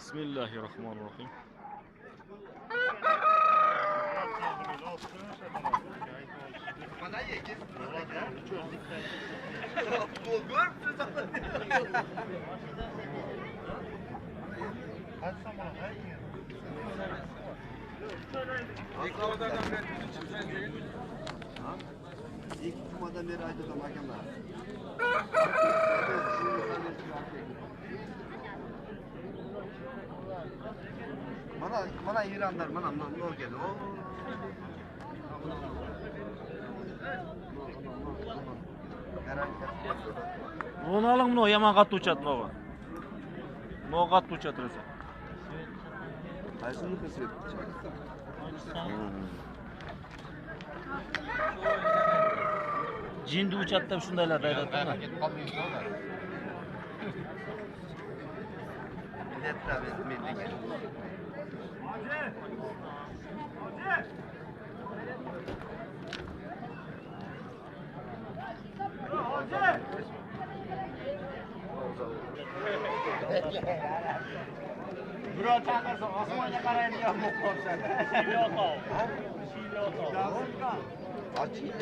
Bismillahirrahmanirrahim. İlk kumadan beri ayrıldım hakemler. Mana İranlar mana nol geldi. Onu alın bunu yaman katı uçat baba. No katı uçat rasa. Ayşınlık kısmet. Cindi uçatta şundaylar da Millet tabi milli. Bro tanırsa Osman'a karayın ya bu korsan. Şile otağı. Şile otağı. Açayım.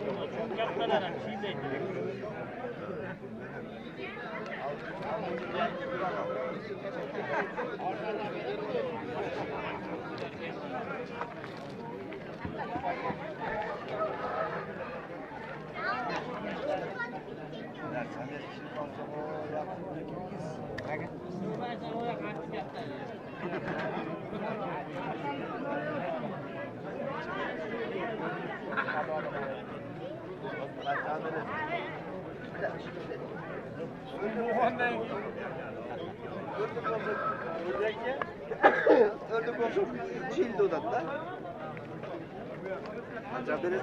Çok yapmadan şile. Ördük olsun. Çildi odakta. Acaba benim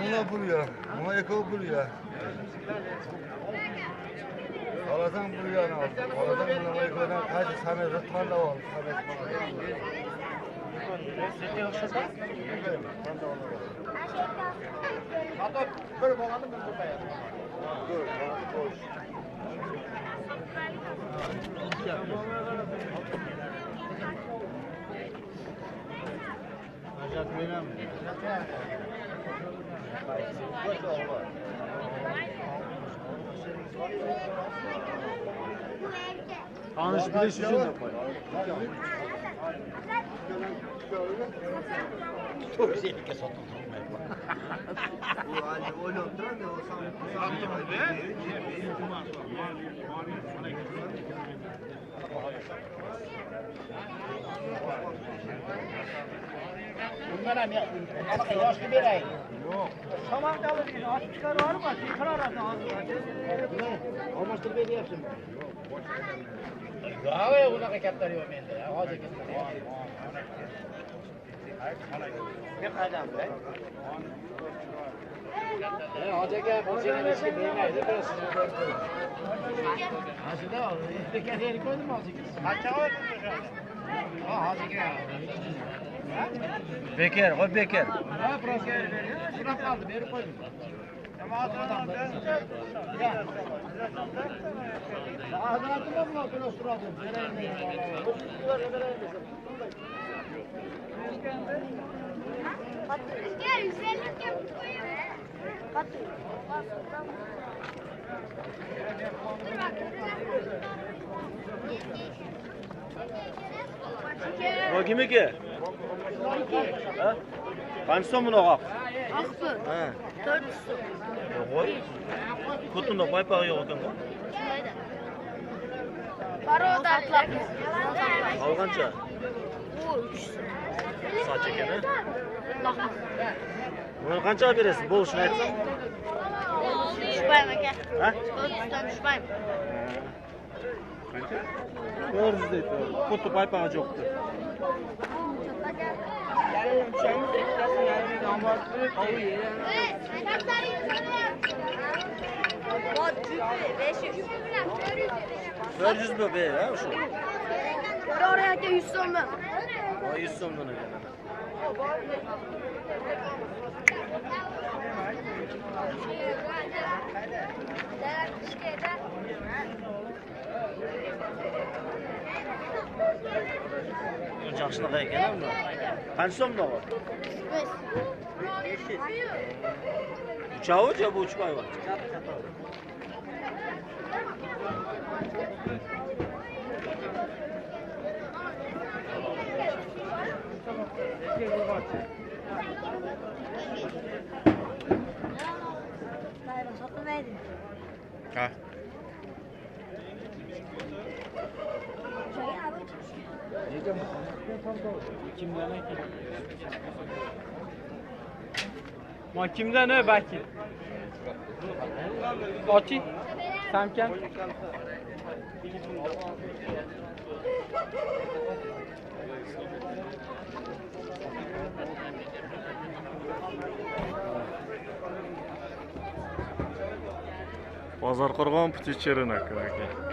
Ona buraya, ona eko buraya. Aladan buraya aldım. Aladan buna ekodan kaç tane tarla var. Hatta böyle bağladım ben buraya. Ajat verem mi? Tanış bir de şu şimdi yapar. Çok güzel bir satın. bu halde öyle oturan da o Bunlar hem yaşlı bir ay. Yok. Saman kalır yine. Aç çıkar var mı? Çıkar arasında ağzına. Olmazsa bir yapsın. Ya ya buna kaptar yok bende ya. Hacı gitsin. Ne kadar be? Hacı gel. Bu sene eski bir ayda biraz sizi gördüm. Hacı da oldu. Peki yeri koydun mu hacı gitsin? Hacı var mı şu anda? Ha hacı gel. Bekar, o bekar. Ha burası veriyor. Şuna kaldı. Beri koydum. Ama adam ben ya. Adam atma mı böyle suradım? Gel güzellik yap. Hadi. O kimi ki? Ha? Kaç son bunu kap? Akbı. Ha. 400. Koy. Kutunda paypağı yok ekan. Şulaydı. Para odatlar. Algancha. Bu 300. Saç ekeni. Daha. Bunu qanchaga berasiz? Bo'lishini aytsam. Tushmayman aka. Ha? 400 tushmayman. Qancha? 400 deydi. Xuddi paypog'i yo'qdi. Ver 100 be ya şu. Oraya 100 so'm. O 100 so'mdan ekan. Yaxshi naqa ekan bu. Qancha so'mda bu? Uchovi bu 3 payvon. Ha. Ma kimdan o Bakir? Ochi. Samkan. Bozor Qo'rg'on Pucherinak aka.